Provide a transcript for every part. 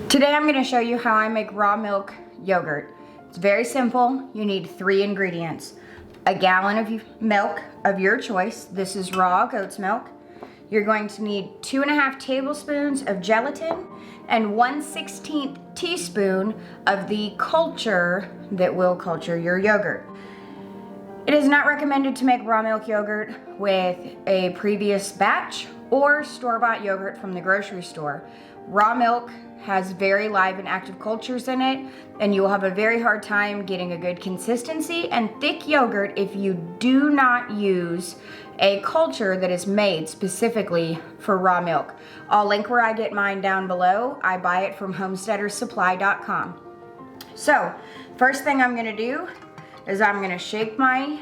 Today I'm going to show you how I make raw milk yogurt. It's very simple. You need 3 ingredients. A gallon of milk of your choice. This is raw goat's milk. You're going to need 2.5 tablespoons of gelatin and 1/16 teaspoon of the culture that will culture your yogurt. It is not recommended to make raw milk yogurt with a previous batch or store-bought yogurt from the grocery store. Raw milk has very live and active cultures in it, and you will have a very hard time getting a good consistency and thick yogurt if you do not use a culture that is made specifically for raw milk. I'll link where I get mine down below. I buy it from homesteadersupply.com. So, first thing I'm gonna do is I'm gonna shake my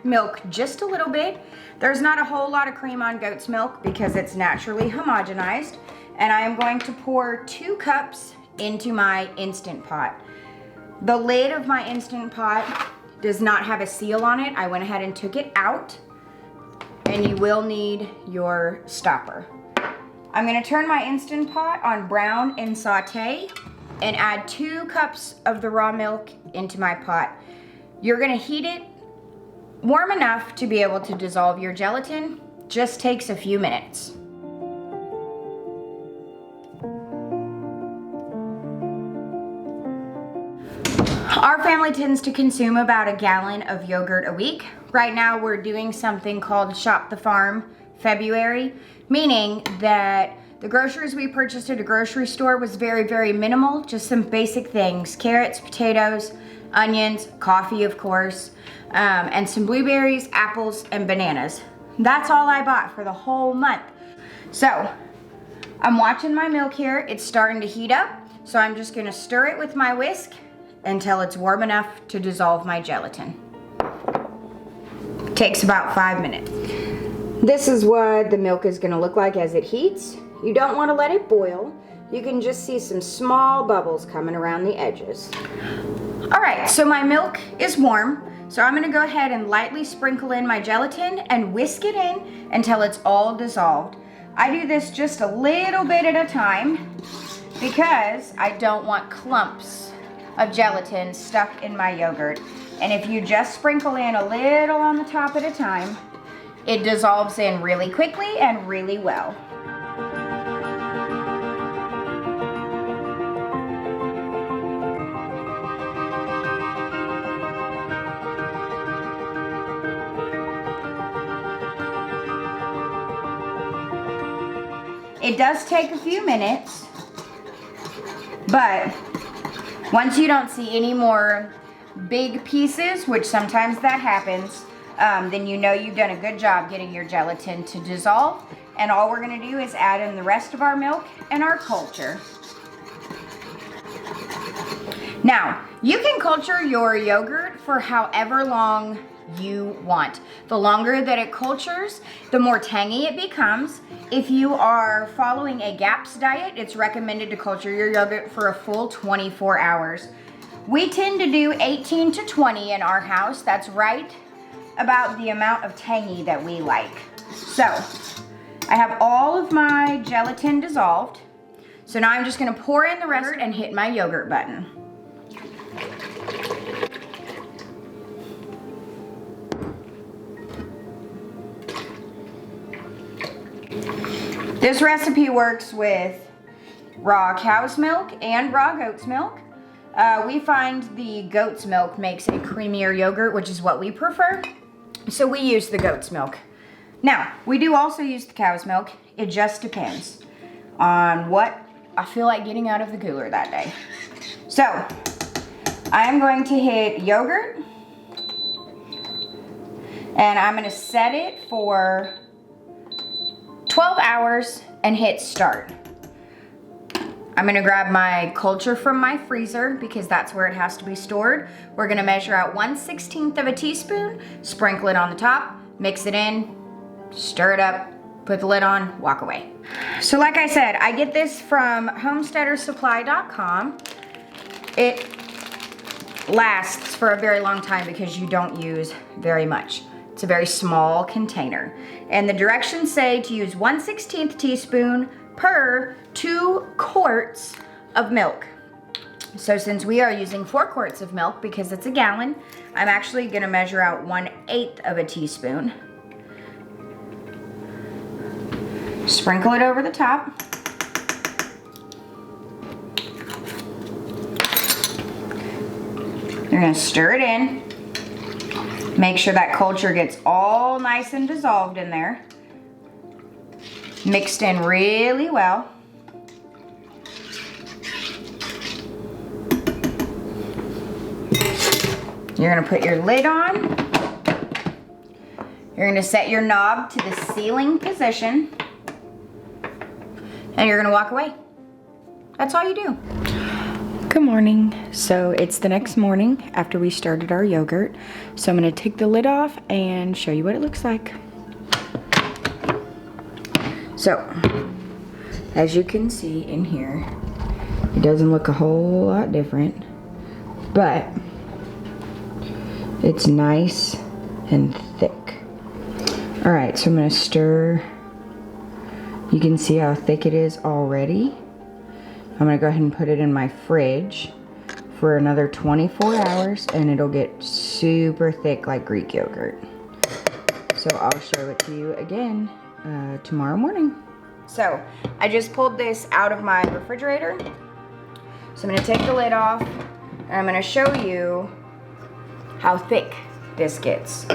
milk just a little bit. There's not a whole lot of cream on goat's milk because it's naturally homogenized. And I am going to pour 2 cups into my Instant Pot. The lid of my Instant Pot does not have a seal on it. I went ahead and took it out, and you will need your stopper. I'm gonna turn my Instant Pot on brown and sauteé and add 2 cups of the raw milk into my pot. You're gonna heat it warm enough to be able to dissolve your gelatin. Just takes a few minutes. Our family tends to consume about a gallon of yogurt a week. Right now we're doing something called Shop the Farm February, meaning that the groceries we purchased at a grocery store was very, very minimal, just some basic things: carrots, potatoes, onions, coffee of course, and some blueberries, apples, and bananas. That's all I bought for the whole month. So I'm watching my milk here. It's starting to heat up, so I'm just gonna stir it with my whisk until it's warm enough to dissolve my gelatin. Takes about 5 minutes. This is what the milk is gonna look like as it heats. You don't wanna let it boil. You can just see some small bubbles coming around the edges. All right, so my milk is warm. So I'm gonna go ahead and lightly sprinkle in my gelatin and whisk it in until it's all dissolved. I do this just a little bit at a time because I don't want clumps of gelatin stuck in my yogurt. And if you just sprinkle in a little on the top at a time, it dissolves in really quickly and really well. It does take a few minutes, but once you don't see any more big pieces, which sometimes that happens, then you know you've done a good job getting your gelatin to dissolve. And all we're gonna do is add in the rest of our milk and our culture. Now, you can culture your yogurt for however long you want. The longer that it cultures, the more tangy it becomes. If you are following a GAPS diet, it's recommended to culture your yogurt for a full 24 hours. We tend to do 18 to 20 in our house. That's right about the amount of tangy that we like. So, I have all of my gelatin dissolved. So now I'm just gonna pour in the rest and hit my yogurt button. This recipe works with raw cow's milk and raw goat's milk. We find the goat's milk makes a creamier yogurt, which is what we prefer. So we use the goat's milk. Now, we do also use the cow's milk. It just depends on what I feel like getting out of the cooler that day. So, I am going to hit yogurt, and I'm gonna set it for 12 hours and hit start. I'm gonna grab my culture from my freezer because that's where it has to be stored. We're gonna measure out 1/16 of a teaspoon, sprinkle it on the top, mix it in, stir it up, put the lid on, walk away. So like I said, I get this from homesteadersupply.com. It lasts for a very long time because you don't use very much. It's a very small container. And the directions say to use 1/16 teaspoon per 2 quarts of milk. So since we are using 4 quarts of milk because it's a gallon, I'm actually gonna measure out 1/8 of a teaspoon. Sprinkle it over the top. You're gonna stir it in. Make sure that culture gets all nice and dissolved in there. Mixed in really well. You're gonna put your lid on. You're gonna set your knob to the sealing position. And you're gonna walk away. That's all you do. Good morning. So it's the next morning after we started our yogurt. So I'm gonna take the lid off and show you what it looks like. So, as you can see in here, it doesn't look a whole lot different, but it's nice and thick. All right, so I'm gonna stir. You can see how thick it is already. I'm gonna go ahead and put it in my fridge for another 24 hours and it'll get super thick like Greek yogurt. So I'll show it to you again tomorrow morning. So I just pulled this out of my refrigerator. So I'm gonna take the lid off and I'm gonna show you how thick this gets.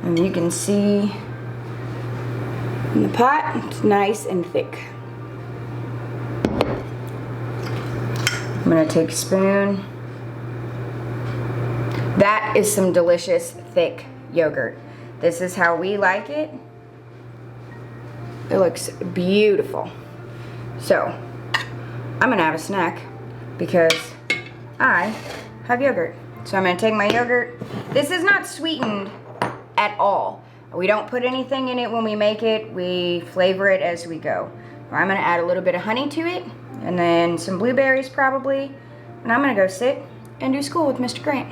And you can see in the pot, it's nice and thick. I'm gonna take a spoon. That is some delicious thick yogurt. This is how we like it. It looks beautiful. So, I'm gonna have a snack because I have yogurt. So I'm gonna take my yogurt. This is not sweetened at all. We don't put anything in it when we make it. We flavor it as we go. I'm gonna add a little bit of honey to it and then some blueberries probably. And I'm gonna go sit and do school with Mr. Grant.